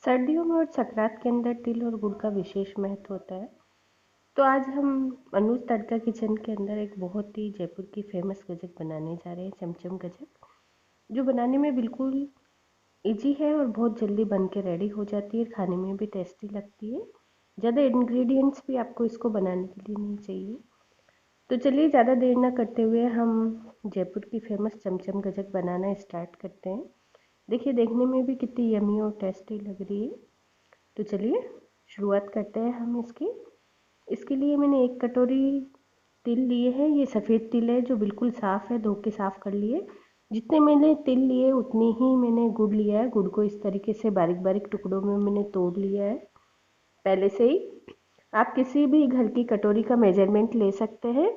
सर्दियों में और संक्रांत के अंदर तिल और गुड़ का विशेष महत्व होता है। तो आज हम अनुज तड़का किचन के अंदर एक बहुत ही जयपुर की फेमस गजक बनाने जा रहे हैं, चमचम गजक, जो बनाने में बिल्कुल इजी है और बहुत जल्दी बन के रेडी हो जाती है। खाने में भी टेस्टी लगती है। ज़्यादा इंग्रेडिएंट्स भी आपको इसको बनाने के लिए नहीं चाहिए। तो चलिए ज़्यादा देर ना करते हुए हम जयपुर की फेमस चमचम गजक बनाना स्टार्ट करते हैं। देखिए देखने में भी कितनी यमी और टेस्टी लग रही है। तो चलिए शुरुआत करते हैं हम इसकी। इसके लिए मैंने 1 कटोरी तिल लिए हैं। ये सफ़ेद तिल है जो बिल्कुल साफ़ है, धो के साफ़ कर लिए। जितने मैंने तिल लिए उतनी ही मैंने गुड़ लिया है। गुड़ को इस तरीके से बारीक बारीक टुकड़ों में मैंने तोड़ लिया है पहले से ही। आप किसी भी घर की कटोरी का मेजरमेंट ले सकते हैं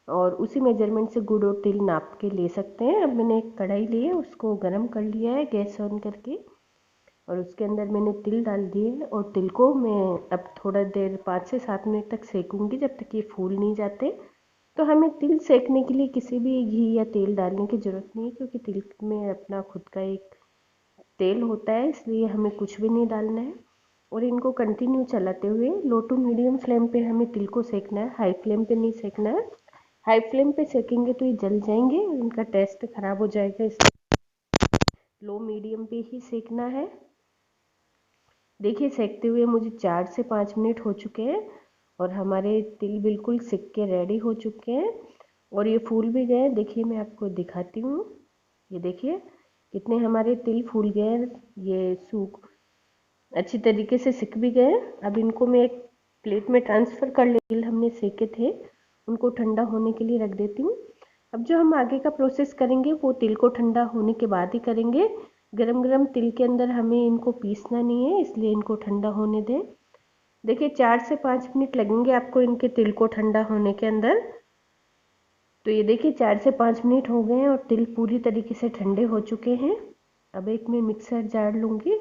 और उसी मेजरमेंट से गुड़ और तिल नाप के ले सकते हैं। अब मैंने एक कढ़ाई ली है, उसको गर्म कर लिया है गैस ऑन करके, और उसके अंदर मैंने तिल डाल दिए और तिल को मैं अब थोड़ा देर 5 से 7 मिनट तक सेकूंगी, जब तक ये फूल नहीं जाते। तो हमें तिल सेकने के लिए किसी भी घी या तेल डालने की ज़रूरत नहीं है, क्योंकि तिल में अपना खुद का एक तेल होता है, इसलिए हमें कुछ भी नहीं डालना है। और इनको कंटिन्यू चलाते हुए लो टू मीडियम फ्लेम पे हमें तिल को सेकना है, हाई फ्लेम पे नहीं सेकना है। हाई फ्लेम पे सेकेंगे तो ये जल जाएंगे, इनका टेस्ट खराब हो जाएगा, इसलिए लो मीडियम पे ही सेकना है। देखिए सेकते हुए मुझे 4 से 5 मिनट हो चुके हैं और हमारे तिल बिल्कुल सिक के रेडी हो चुके हैं और ये फूल भी गए। देखिए मैं आपको दिखाती हूँ, ये देखिए कितने हमारे तिल फूल गए हैं। ये सूख अच्छी तरीके से सिक भी गए। अब इनको मैं एक प्लेट में ट्रांसफ़र कर ले। तिल हमने सेके थे उनको ठंडा होने के लिए रख देती हूँ। अब जो हम आगे का प्रोसेस करेंगे वो तिल को ठंडा होने के बाद ही करेंगे। गरम गरम तिल के अंदर हमें इनको पीसना नहीं है, इसलिए इनको ठंडा होने दें। देखिए 4 से 5 मिनट लगेंगे आपको इनके तिल को ठंडा होने के अंदर। तो ये देखिए 4 से 5 मिनट हो गए हैं और तिल पूरी तरीके से ठंडे हो चुके हैं। अब एक मैं मिक्सर जार लूँगी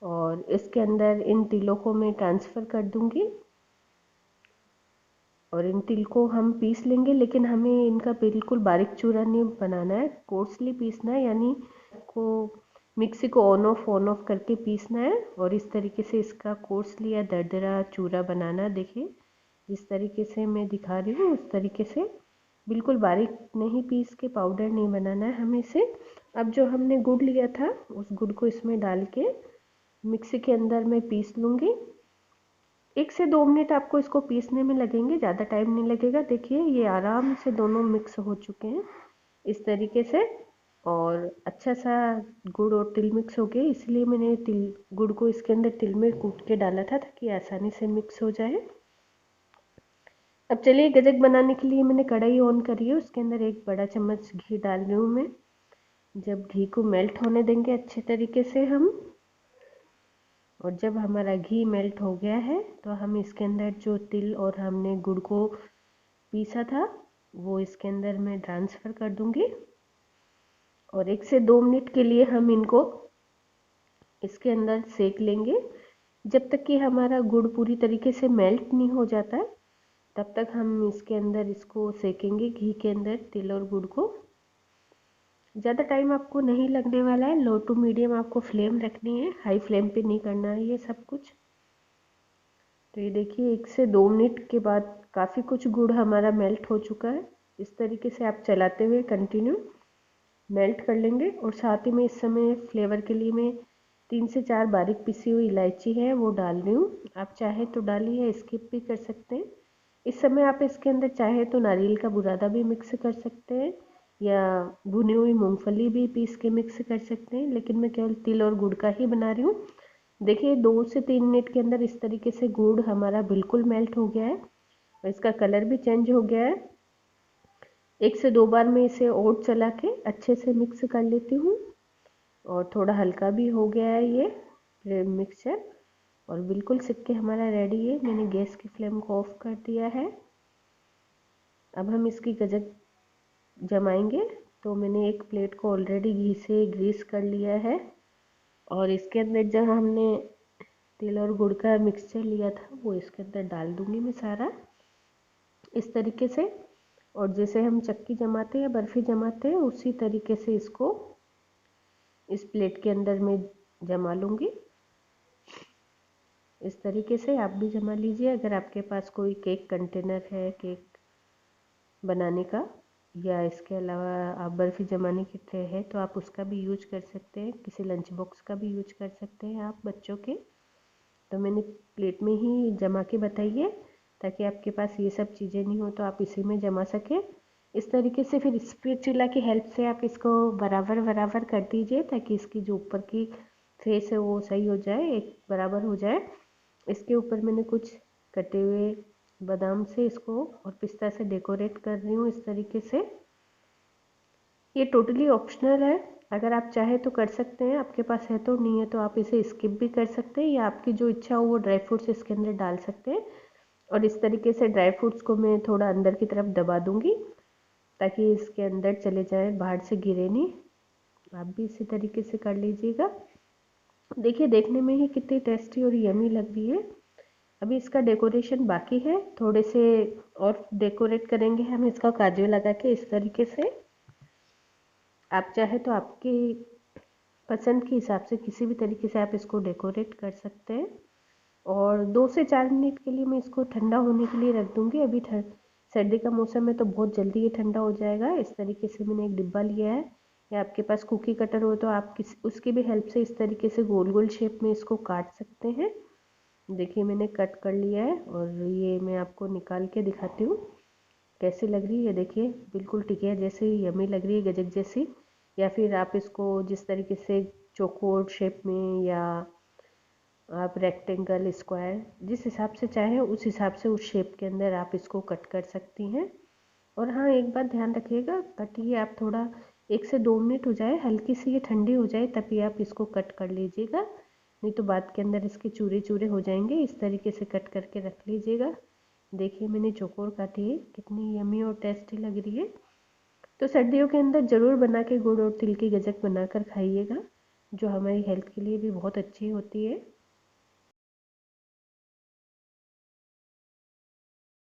और इसके अंदर इन तिलों को मैं ट्रांसफ़र कर दूँगी और इन तिल को हम पीस लेंगे। लेकिन हमें इनका बिल्कुल बारीक चूरा नहीं बनाना है, कोर्सली पीसना है, यानी को मिक्सी को ऑन ऑफ करके पीसना है और इस तरीके से इसका कोर्सली या दरदरा चूरा बनाना। देखिए जिस तरीके से मैं दिखा रही हूँ उस तरीके से, बिल्कुल बारीक नहीं पीस के पाउडर नहीं बनाना है हमें इसे। अब जो हमने गुड़ लिया था उस गुड़ को इसमें डाल के मिक्सी के अंदर मैं पीस लूँगी। 1 से 2 मिनट आपको इसको पीसने में लगेंगे, ज़्यादा टाइम नहीं लगेगा। देखिए ये आराम से दोनों मिक्स हो चुके हैं इस तरीके से और अच्छा सा गुड़ और तिल मिक्स हो गए, इसलिए मैंने तिल गुड़ को इसके अंदर तिल में कूट के डाला था ताकि आसानी से मिक्स हो जाए। अब चलिए गजक बनाने के लिए मैंने कढ़ाई ऑन करी है, उसके अंदर 1 बड़ा चम्मच घी डाल रही हूँ मैं। जब घी को मेल्ट होने देंगे अच्छे तरीके से हम, और जब हमारा घी मेल्ट हो गया है तो हम इसके अंदर जो तिल और हमने गुड़ को पीसा था वो इसके अंदर मैं ट्रांसफ़र कर दूंगी और 1 से 2 मिनट के लिए हम इनको इसके अंदर सेक लेंगे, जब तक कि हमारा गुड़ पूरी तरीके से मेल्ट नहीं हो जाता है तब तक हम इसके अंदर इसको सेकेंगे घी के अंदर तिल और गुड़ को। ज़्यादा टाइम आपको नहीं लगने वाला है, लो टू मीडियम आपको फ्लेम रखनी है, हाई फ्लेम पे नहीं करना है ये सब कुछ। तो ये देखिए 1 से 2 मिनट के बाद काफ़ी कुछ गुड़ हमारा मेल्ट हो चुका है। इस तरीके से आप चलाते हुए कंटिन्यू मेल्ट कर लेंगे। और साथ ही में इस समय फ्लेवर के लिए मैं 3 से 4 बारीक पिसी हुई इलायची है वो डाल रही हूँ। आप चाहे तो डालिए, स्किप भी कर सकते हैं। इस समय आप इसके अंदर चाहे तो नारियल का बुरादा भी मिक्स कर सकते हैं या भुनी हुई मूंगफली भी पीस के मिक्स कर सकते हैं, लेकिन मैं केवल तिल और गुड़ का ही बना रही हूँ। देखिए 2 से 3 मिनट के अंदर इस तरीके से गुड़ हमारा बिल्कुल मेल्ट हो गया है और इसका कलर भी चेंज हो गया है। 1 से 2 बार मैं इसे और चला के अच्छे से मिक्स कर लेती हूँ और थोड़ा हल्का भी हो गया है ये मिक्सचर और बिल्कुल सिक के हमारा रेडी है। मैंने गैस की फ्लेम को ऑफ कर दिया है। अब हम इसकी गजक जमाएंगे। तो मैंने एक प्लेट को ऑलरेडी घी से ग्रीस कर लिया है और इसके अंदर जब हमने तिल और गुड़ का मिक्सचर लिया था वो इसके अंदर डाल दूंगी मैं सारा इस तरीके से। और जैसे हम चक्की जमाते हैं या बर्फ़ी जमाते हैं उसी तरीके से इसको इस प्लेट के अंदर मैं जमा लूँगी। इस तरीके से आप भी जमा लीजिए। अगर आपके पास कोई केक कंटेनर है केक बनाने का, या इसके अलावा आप बर्फ़ी जमाने की ट्रे है तो आप उसका भी यूज कर सकते हैं, किसी लंच बॉक्स का भी यूज कर सकते हैं आप बच्चों के। तो मैंने प्लेट में ही जमा के बताई है, ताकि आपके पास ये सब चीज़ें नहीं हो तो आप इसी में जमा सकें। इस तरीके से फिर स्पैचुला की हेल्प से आप इसको बराबर बराबर कर दीजिए, ताकि इसकी जो ऊपर की फेस है वो सही हो जाए, एक बराबर हो जाए। इसके ऊपर मैंने कुछ कटे हुए बादाम से इसको और पिस्ता से डेकोरेट कर रही हूँ इस तरीके से। ये टोटली ऑप्शनल है, अगर आप चाहे तो कर सकते हैं, आपके पास है तो, नहीं है तो आप इसे स्किप भी कर सकते हैं, या आपकी जो इच्छा हो वो ड्राई फ्रूट्स इसके अंदर डाल सकते हैं। और इस तरीके से ड्राई फ्रूट्स को मैं थोड़ा अंदर की तरफ दबा दूंगी, ताकि इसके अंदर चले जाए, बाहर से गिरे नहीं। आप भी इसी तरीके से कर लीजिएगा। देखिए देखने में ही कितनी टेस्टी और यमी लग रही है। अभी इसका डेकोरेशन बाकी है, थोड़े से और डेकोरेट करेंगे हम इसका काजू लगा के इस तरीके से। आप चाहे तो आपकी पसंद के हिसाब से किसी भी तरीके से आप इसको डेकोरेट कर सकते हैं। और 2 से 4 मिनट के लिए मैं इसको ठंडा होने के लिए रख दूँगी। अभी सर्दी का मौसम है तो बहुत जल्दी ये ठंडा हो जाएगा। इस तरीके से मैंने एक डिब्बा लिया है, या आपके पास कुकी कटर हो तो आप उसकी भी हेल्प से इस तरीके से गोल गोल शेप में इसको काट सकते हैं। देखिए मैंने कट कर लिया है, और ये मैं आपको निकाल के दिखाती हूँ कैसी लग रही है। देखिए बिल्कुल टिकिया जैसी यमी लग रही है, गजक जैसी। या फिर आप इसको जिस तरीके से चौकोर शेप में, या आप रेक्टेंगल, स्क्वायर, जिस हिसाब से चाहे उस हिसाब से उस शेप के अंदर आप इसको कट कर सकती हैं। और हाँ एक बात ध्यान रखिएगा, कटिए आप थोड़ा 1 से 2 मिनट हो जाए, हल्की सी ये ठंडी हो जाए तभी आप इसको कट कर लीजिएगा, नहीं तो बाद के अंदर इसके चूरे चूरे हो जाएंगे। इस तरीके से कट करके रख लीजिएगा। देखिए मैंने चौकोर काटी है, कितनी यमी और टेस्टी लग रही है। तो सर्दियों के अंदर ज़रूर बना के गुड़ और तिल की गजक बनाकर खाइएगा, जो हमारी हेल्थ के लिए भी बहुत अच्छी होती है।